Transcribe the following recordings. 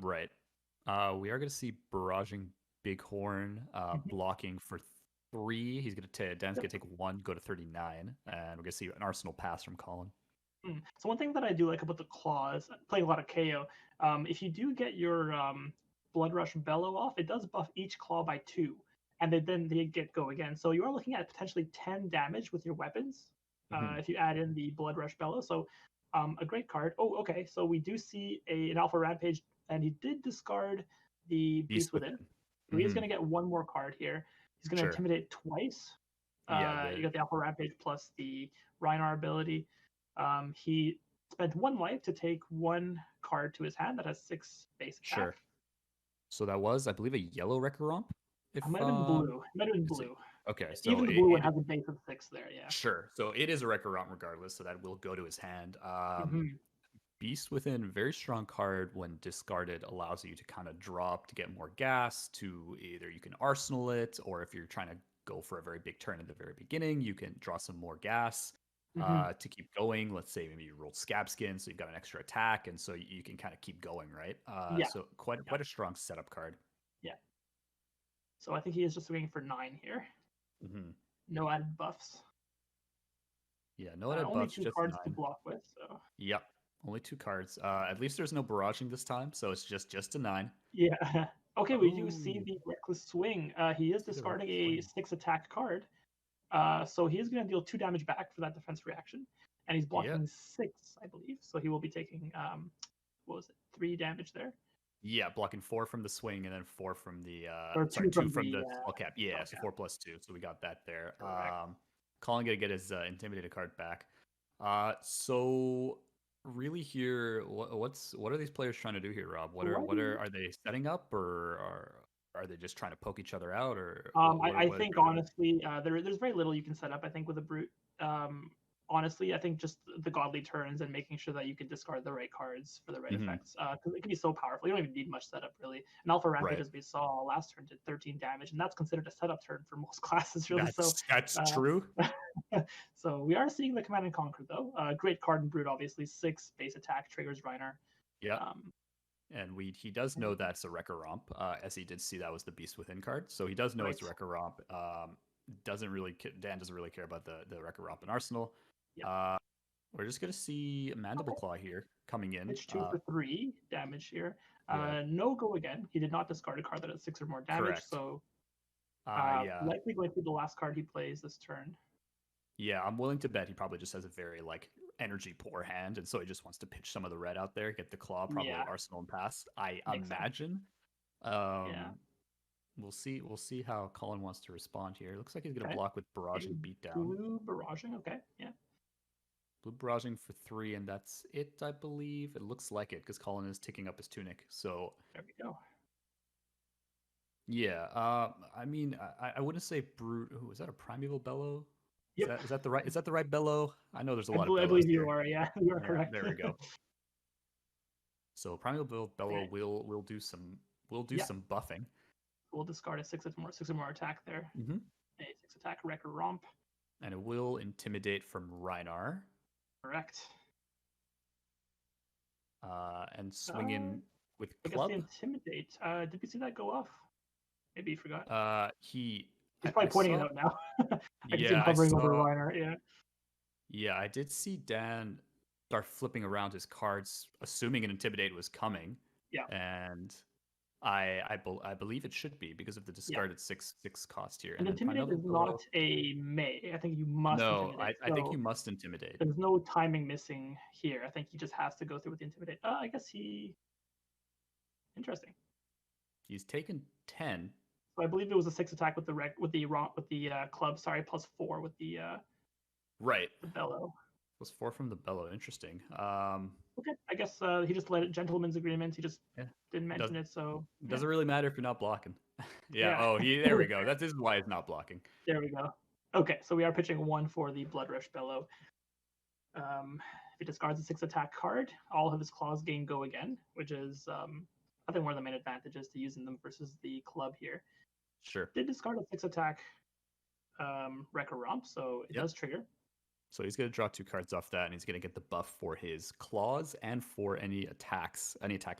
Right. We are going to see barraging Bighorn, Mhm. blocking for 3. He's going to Dan's Yep. going to take 1, go to 39, and we're going to see an Arsenal pass from Colin. So one thing that I do like about the claws, playing a lot of KO, if you do get your Blood Rush Bellow off, it does buff each claw by 2, and then they get go again. So you are looking at potentially 10 damage with your weapons Hmm. if you add in the Blood Rush Bellow. So a great card. Oh, okay. So we do see an Alpha Rampage, and he did discard the Beast Beast Within. within. So he's Hmm. going to get one more card here. He's going to Sure. Intimidate twice. Yeah. You got the Alpha Rampage plus the Rhinar ability. He spent 1 life to take 1 card to his hand that has 6 base attack. Sure. So that was, I believe, a yellow Wrecker Romp. If It might have been blue. It might have been let's see. blue. Okay, so Even the blue one has a base of 6 there. Yeah. sure. So it is a Wrecker Romp regardless. So that will go to his hand. Mm-hmm. Beast Within, very strong card when discarded, allows you to kind of drop to get more gas. To either you can arsenal it, or if you're trying to go for a very big turn at the very beginning, you can draw some more gas Mm-hmm. to keep going. Let's say maybe you rolled Scab Skin, so you've got an extra attack, and so you can kind of keep going, right? Yeah. So quite Yeah. quite a strong setup card. Yeah. So I think he is just swinging for 9 here. Hmm. No added buffs. Yeah, no added Only buffs, 2 just cards to 9. block with. So Yep, only 2 cards. At least there's no barraging this time, so it's just a 9. yeah. Okay, we do see Oh, the reckless swing. He is see the discarding reckless a swing. 6 attack card. So he is going to deal 2 damage back for that defense reaction, and he's Yeah, blocking 6, I believe. So he will be taking what was it, 3 damage there, yeah, blocking 4 from the swing and then 4 from the or sorry, 2 2 from from the the spell cap. Yeah, spell so cap. 4 plus 2. So we got that there. Correct. Colin gonna get his intimidated card back. So really here, what are these players trying to do here, Rob? Are they setting up, or are they just trying to poke each other out, or I what are they think trying to do? honestly, there's very little you can set up. I think with a brute. Honestly, I think just the godly turns and making sure that you can discard the right cards for the right Hmm. effects, because it can be so powerful. You don't even need much setup really. An Alpha Rampage, Right. as we saw last turn, did 13 damage, and that's considered a setup turn for most classes, really. So, That's true. uh, so we are seeing the Command and Conquer though. Great card in brute, obviously. 6 base attack triggers Rhinar. Yep. Um, And he does know that's a Wrecker Romp, as he did see that was the Beast Within card. So he does know right. it's a Wrecker Romp. Dan doesn't really care about the Wrecker Romp in Arsenal. Yeah. Uh, we're just gonna see Mandible Okay. Claw here coming in. Pitch 2 for 3 damage here. Yeah, No go again. He did not discard a card that has 6 or more damage, correct. so Yeah, likely going to be the last card he plays this turn. yeah. I'm willing to bet he probably just has a very like energy poor hand, and so he just wants to pitch some of the red out there, get the claw, probably Yeah, Arsenal and pass. I makes sense. imagine. Yeah. Um, we'll see. We'll see how Colin wants to respond here. Looks like he's gonna Okay. block with A barraging beatdown. blue barraging. Okay. Yeah. Blue barraging for 3, and that's it, I believe. It looks like it because Colin is ticking up his tunic. So There we go. yeah, I mean, I wouldn't say brute. Ooh, is that a primeval bellow? Yep. Is that the right bellow? I know there's a lot of I bellows believe you here. are. Yeah, you are Yeah, correct. there we go. So primeval bellow Okay. will do Yeah. some buffing. We'll discard a 6 or more attack there. Hmm. A 6 attack Wrecker Romp. And it will intimidate from Rhinar. Correct. And swing Uh, in with I guess the club. intimidate. Did we see that go off? Maybe you forgot. He He's I probably pointing it saw. out now. I can see him Yeah, I hovering over saw. Reiner. Yeah. Yeah, I did see Dan start flipping around his cards, assuming an intimidate was coming, Yeah. and I believe it should be because of the Yeah. discarded 6/6 cost here, And and then intimidate primeval is not bellow. a may. I think you must No, intimidate. I think you So must intimidate. there's no timing missing here. I think he just has to go through with the intimidate. I guess he. Interesting. He's taken 10. So I believe it was a 6 attack with the club. Sorry, +4 with Right. the bellow. Was 4 from the bellow. Interesting. Okay, I guess he just let it gentleman's agreement. He just Yeah. didn't Does mention it. So yeah, doesn't really matter if you're not blocking. Yeah. yeah. Oh, there we go. This is why he's not blocking. There we go. Okay, so we are pitching 1 for the Blood Rush Bellow. If he discards a 6 attack card, all of his claws gain go again, which is I think one of the main advantages to using them versus the club here. Sure. Did discard a 6 attack Wrecker Romp, so it Yep. does trigger. So he's going to draw 2 cards off that, and he's going to get the buff for his claws and for any attack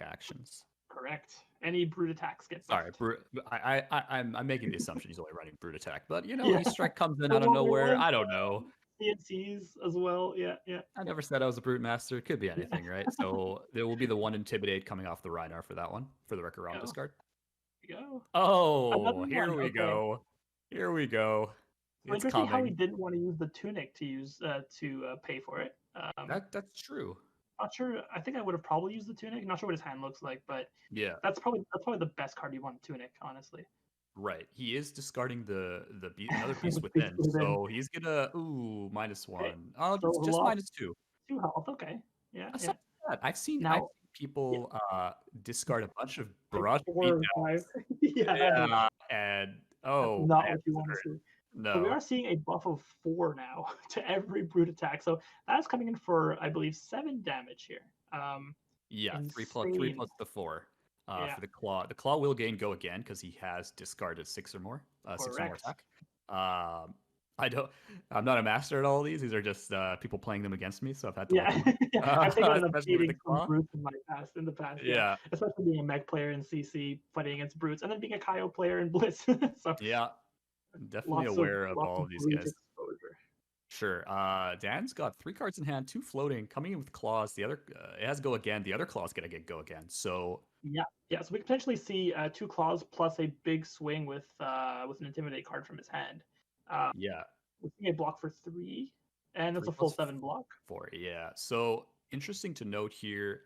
actions. Correct. Any brute attacks get Sorry, buffed. I'm making the assumption he's only running brute attack, but Yeah. Ace Strike comes in There out of wa- there nowhere. was I don't know. CNCs as well. Yeah, yeah. I never said I was a brute master. It could be Yeah. anything, right? So there will be the one intimidate coming off the Rhinar for that one for the Wrecker Realm Go. discard. Go. Oh, Another here one. we Okay. go. Here we go. So It's interesting how he coming. didn't want to use the tunic to pay for it. That's true. Not sure. I think I would have probably used the tunic. Not sure what his hand looks like, but Yeah, that's probably the best card you want a tunic, honestly. right. He is discarding another beast Beast within, within. so he's gonna Okay. -1. Oh, So just lost -2. 2 health. Okay. Yeah, That's yeah. not bad. I've Now, seen yeah, people discard a bunch of like brush 4 or 5. beatdowns. Yeah, Yeah, and that's oh not man, what you does it want to hurt. see. So we No. are seeing a buff of 4 now to every brute attack. So that's coming in for, I believe, 7 damage here. Yeah, three Insane. plus the 4 Yeah, for the claw. The claw will gain go again because he has discarded 6 or more correct. attack. Um, I don't. I'm not a master at all of these. These are just people playing them against me, so I've had to look Yeah, them up. yeah. I think I ended up Especially with the beating some claw. brutes in the past. Yeah, Yeah, especially being a mech player in CC, fighting against brutes, and then being a Kaio player in Blitz. So yeah. I'm definitely lots of aware of lots all of of these brute guys. exposure. Sure. Dan's got 3 cards in hand, 2 floating, coming in with claws. The other it has go again. The other claw's gonna get go again. So Yeah, yeah. So we could potentially see 2 claws plus a big swing with an intimidate card from his hand. Uh, yeah, we're seeing a block for 3, and that's three a full plus 7 block. 4. Yeah. So interesting to note here.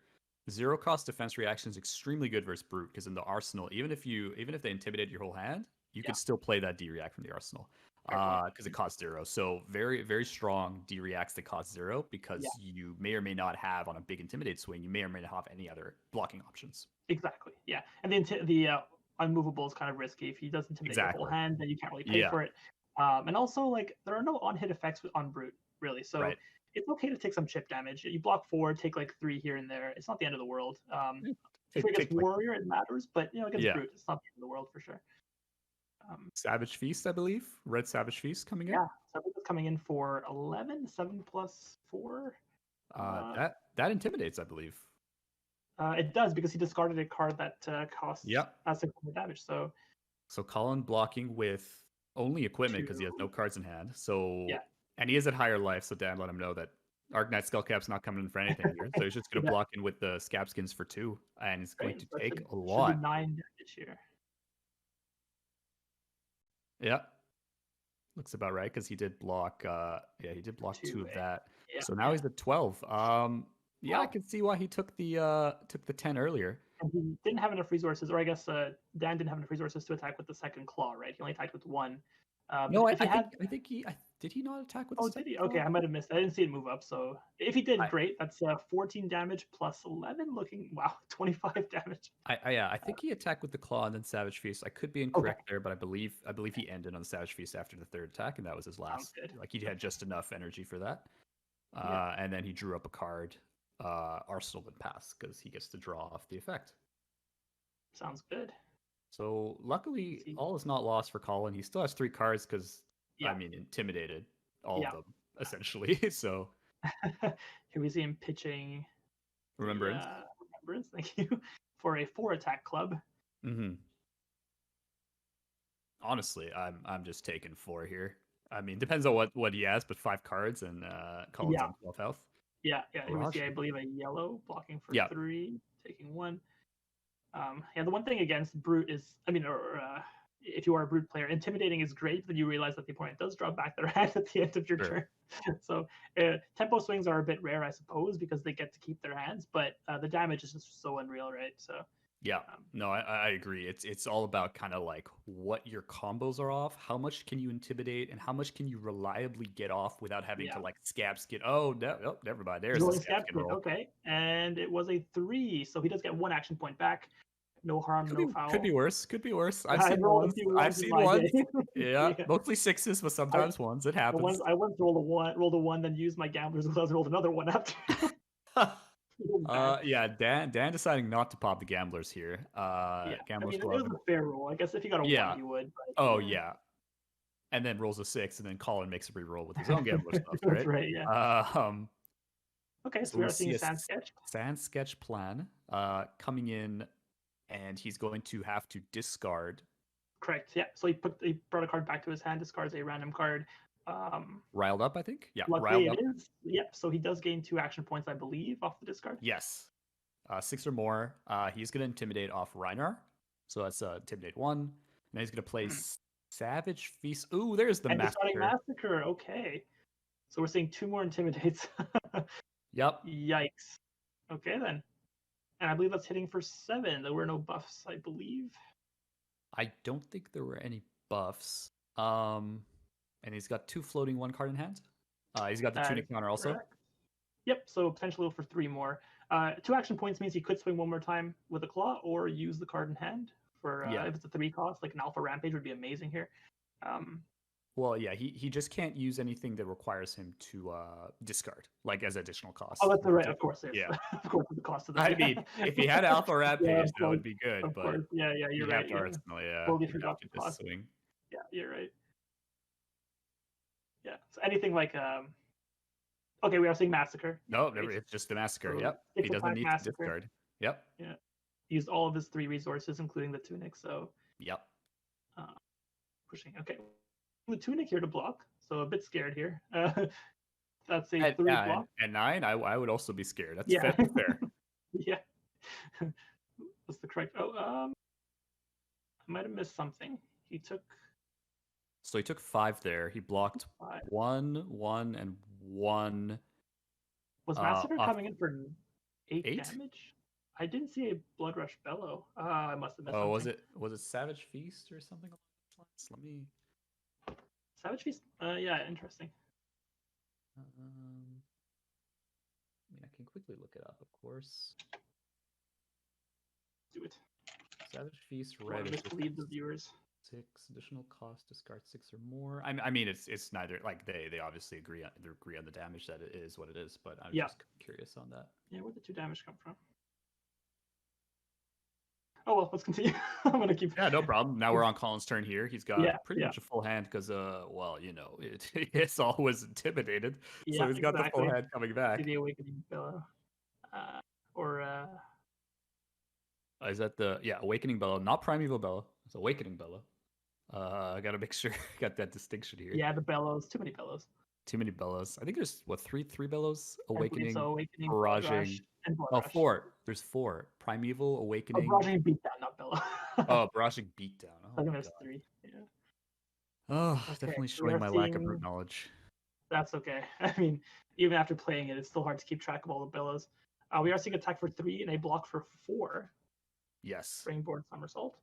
0 cost defense reaction is extremely good versus brute because in the arsenal, even if they intimidate your whole hand, you Yeah, could still play that D react from the arsenal fair point. because it costs 0. So very very strong D reacts that cost 0 Yeah, because you may or may not have on a big intimidate swing. You may or may not have any other blocking options. exactly. Yeah, and the unmovable is kind of risky. If he does intimidate your whole Exactly. hand, then you can't really pay Yeah. for it. And also, like, there are no on-hit effects on brute really, so Right. it's okay to take some chip damage. You block 4, take like 3 here and there. It's not the end of the world. Yeah, If you're against take like warrior, it matters, but against yeah. brute, it's not the end of the world for sure. Savage Feast, I believe. Red Savage Feast coming in. Yeah, so it's coming in for 11, 7 plus 4. That intimidates, I believe. It does because he discarded a card that costs Yep. 600 damage. So Colin blocking with only equipment because he has 2. no cards in hand. So Yeah. and he is at higher life, so Dan let him know that Arknight Skullcap's not coming in for anything here. So he's just gonna Yeah. block in with the scab skins for 2, and he's going Great. to So take should a be lot. 9 damage here. Yeah. Looks about right because he did block he did block 2 of that. Yeah, So now he's at 12. Yeah, I Wow. can see why he took the 10 earlier. And he didn't have enough resources, or I guess Dan didn't have enough resources to attack with the second claw, right? He only attacked with 1. No, But if he had, think he did he not attack with oh, the did second he? Okay, claw? I might have missed it. I didn't see it move up. So if he did, I, great. That's 14 damage plus 11. Looking, wow, 25 damage. I think he attacked with the claw and then Savage Feast. I could be Okay, incorrect there, but I believe he ended on the Savage Feast after the 3rd attack, and that was his sounds last. good. Like he had just enough energy for that. Yeah, And then he drew up a card, Arsenal and pass because he gets to draw off the effect. sounds good. So luckily, See, all is not lost for Colin. He still has 3 cards because yeah, intimidated all yeah. of them essentially. So Here we see him pitching remembrance. Remembrance, thank you, for a 4 attack club. Mm-hmm. Honestly, I'm just taking 4 here. I mean, depends on what he has, but 5 cards and Colin's Yeah, on 12 health. yeah. Here we see, I Barrage. believe, a yellow blocking for Yeah, 3, taking 1. Yeah, the one thing against brute is, I mean, or if you are a brute player, intimidating is great, but you realize that the opponent does draw back their hand at the end of your sure. turn. So tempo swings are a bit rare, I suppose, because they get to keep their hands, but the damage is just so unreal, right? So Yeah, no, I agree. It's all about kind of like what your combos are off, how much can you intimidate, and how much can you reliably get off without having to yeah. like scab skin. Oh, no, oh, never mind. There's the Rolling scab scab skin hit, roll. okay, and it was a 3, so he does get 1 action point back. No harm, no Could be foul. worse. Could be worse. I've I've seen rolled a ones. few I've ones in seen my ones. day. Yeah, Yeah. mostly 6s, but I, sometimes 1s. It happens. I once rolled a 1, then used my gamblers as well and rolled another 1 after. Yeah, Dan deciding not to pop the gamblers here. Yeah, I Gamblers mean, it glove. was a fair roll. I guess if he got a 1, Yeah. he would. But, Oh yeah. And then rolls a 6, and then Colin makes a re-roll with his own gambler stuff, That's right? right, yeah. Okay, so So we we are seeing see a a sand sketch. sand sketch plan coming in and he's going to have to discard. Correct. Yeah. So he brought a card back to his hand, discards a random card. Riled up, I think. Yeah, Luckily riled it up. is. Yep. So he does gain 2 action points, I believe, off the discard. Yes. 6 or more. He's going to intimidate off Rhinar. So that's intimidate 1. And then he's going to play Savage Feast. Ooh, there's the Discarding Massacre. Massacre. Okay. So we're seeing 2 more intimidates. Yep. Yikes. Okay then. And I believe that's hitting for 7. There were no buffs, I believe. I don't think there were any buffs. And he's got 2 floating 1 card in hand. He's got the Tunic counter also. Correct. Yep, so potentially for 3 more. 2 action points means he could swing 1 more time with a claw or use the card in hand for if it's a 3 cost, like an Alpha Rampage would be amazing here. Well, yeah, he just can't use anything that requires him to discard, like as additional cost. Oh, that's right. Of course, yeah. Of course, the cost of that. I mean, if he had Alpha Rampage, that would be good. Of but course. Yeah, you're right. Arsenal, yeah. Totally forgot the cost. Swing. Yeah, you're right. Yeah, so anything like okay, we are seeing Massacre. No, it's just the Massacre. So yep, he doesn't need to discard. Yep. Yeah, used all of his 3 resources, including the Tunic. So. Yep. Pushing. Okay, the Tunic here to block, so a bit scared here. That's a 3 block. And 9, I would also be scared. That's fair. Yeah. What's the correct? Oh, I might have missed something. He took. So he took 5 there. He blocked 1, 1, and 1. Was Massacre coming in for 8 damage? I didn't see a Blood Rush Bellow. I must have missed something. Was it Savage Feast or something along those lines? Let me. Savage Feast? Yeah, interesting. I mean, I can quickly look it up, of course. Do it. Savage Feast, red. Mislead the viewers. 6 additional cost, discard 6 or more. I mean, it's neither, like they obviously agree on the damage that it is what it is, but I'm just curious on that. Yeah, where'd the 2 damage come from? Oh well, let's continue. I'm gonna keep. Yeah, no problem. Now we're on Colin's turn here. He's got pretty much a full hand because, well, you know, it's always intimidated. So he's got the full hand coming back. The Awakening Bellow, is that the Awakening Bellow, not Primeval Bellow? It's Awakening Bellow. I gotta make sure I got that distinction here. Yeah, the bellows. Too many bellows. Too many bellows. I think there's three bellows. Awakening, Barraging, and Blood Rush. 4. There's 4. Primeval, Awakening. Barraging Beatdown, not bellow. Barraging Beatdown. I think there's 3. Yeah. Oh, definitely showing my lack of root knowledge. That's okay. I mean, even after playing it, it's still hard to keep track of all the bellows. We are seeing attack for 3 and a block for 4. Yes. Springboard Somersault.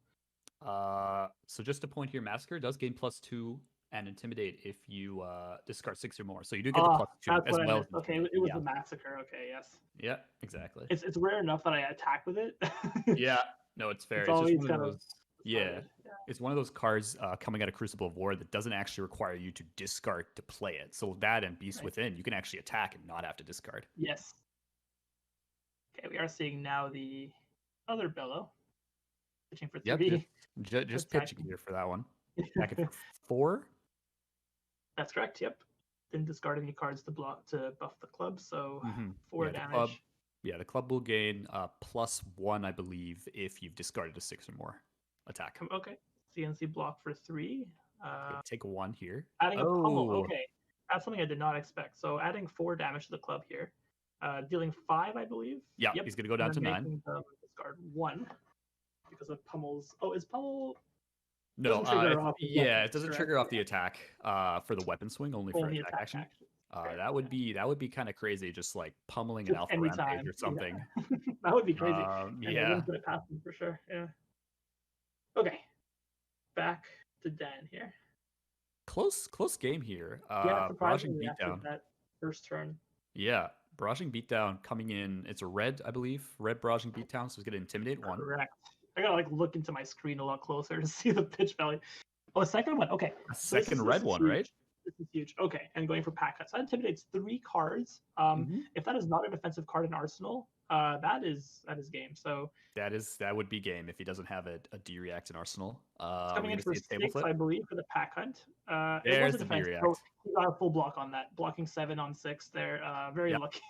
So just a point here, Massacre does gain +2 and Intimidate if you discard 6 or more. So you do get the +2 as well. Okay, it was the Massacre. Okay, yes. Yeah, exactly. It's rare enough that I attack with it. Yeah, no, it's fair. It's always just one of those. Yeah, it's one of those cards coming out of Crucible of War that doesn't actually require you to discard to play it. So that and Beast Within, you can actually attack and not have to discard. Yes. Okay, we are seeing now the other Bellow. Pitching for 3. Yep, just pitching here for that one. Attacking for 4. That's correct. Yep. Didn't discard any cards to buff the club, so 4 damage. The club will gain +1, I believe, if you've discarded a 6 or more attack. Okay. CNC block for 3. Take 1 here. Adding a pummel. Okay. That's something I did not expect. So adding 4 damage to the club here. Dealing 5, I believe. Yeah, he's going to go down to 9. Discard 1 because of pummels. Oh, is pummel... No, it doesn't trigger off the attack for the weapon swing, only for attack action. That would be kind of crazy, just like pummeling an Alpha Rampage or something. Yeah. That would be crazy. Yeah. I wouldn't put it past him for sure. Yeah. Okay. Back to Dan here. Close game here. Surprisingly after that first turn. Yeah. Barraging Beatdown coming in. It's a red, I believe. Red Barraging Beatdown, so it's going to Intimidate 1. Correct. I gotta look into my screen a lot closer to see the pitch value. Oh, a second one. Okay. Second red one, right? This is huge. Okay, and going for pack cuts. That intimidates 3 cards. If that is not a defensive card in Arsenal, that is game. So that would be game if he doesn't have a D react in Arsenal. Coming in for 6, I believe, for the pack hunt. There's the D react. So he got a full block on that, blocking 7 on 6 there. Very lucky.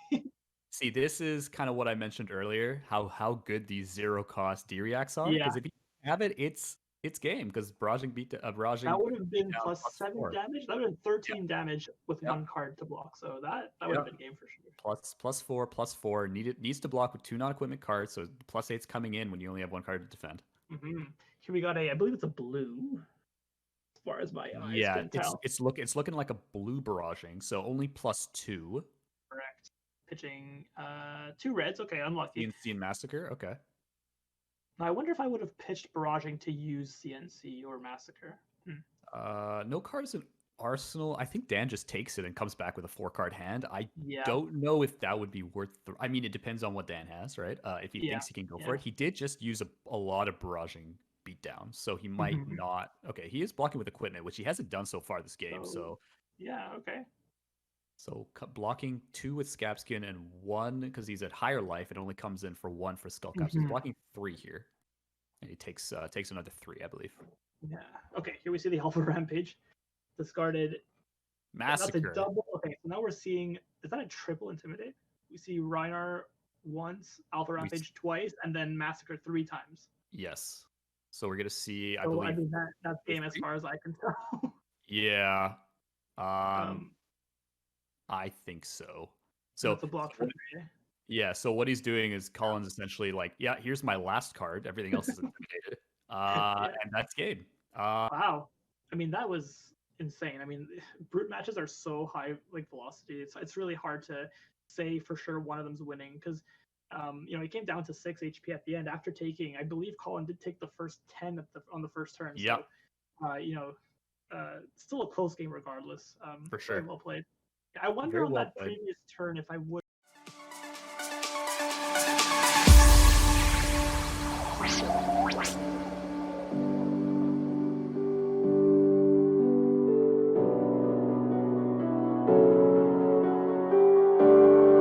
See, this is kind of what I mentioned earlier, how good these zero cost D reacts are. Yeah, Because if you have it, it's game. Because that barraging would have beat been down plus plus 7 4. damage. That would have been Yep, 13 damage with yep, one card to block. So that would have yep. been game for sure. Plus 4 needs to block with 2 non-equipment cards, so plus 8's coming in when you only have 1 card to defend. Hmm. Here we got I believe it's a blue, as far as my eyes Yeah, can tell. it's looking like a blue barraging, so only +2. Correct. Pitching 2 reds. Okay, unlucky. CNC and Massacre. Okay. Now I wonder if I would have pitched barraging to use CNC or massacre. No cards in Arsenal. I think Dan just takes it and comes back with a 4 card hand. I Yeah, don't know if that would be worth. I mean, it depends on what Dan has, right? If he yeah, thinks he can go for yeah. it, he did just use a lot of barraging beatdown, so he might Mhm. not. Okay, he is blocking with equipment, which he hasn't done so far this game. So So yeah, okay. blocking 2 with Scabskin and 1 because he's at higher life. It only comes in for 1 for Skullcap. So he's Hmm. blocking 3 here, and he takes another 3, I believe. Yeah. Okay, here we see the Alpha Rampage. Discarded. That's a Massacre. double. Okay, so now we're seeing, is that a triple Intimidate? We see Rhinar once, Alpha We Rampage twice, and then Massacre 3 times. Yes. So we're gonna see, I So I believe, mean that's game as 3. far as I can tell. Yeah. Um, um, I think so. So, that's a block for 3. yeah. So what he's doing is Colin's essentially like, yeah, here's my last card. Everything else is intimidated. Yeah. And that's game. Wow. I mean, that was insane. I mean, brute matches are so high, like velocity. It's really hard to say for sure one of them's winning because, it came down to 6 HP at the end after taking. I believe Colin did take the first 10 on the first turn. Yeah, So, still a close game regardless. for Very sure. well played. I wonder Very on well that played. previous turn if I would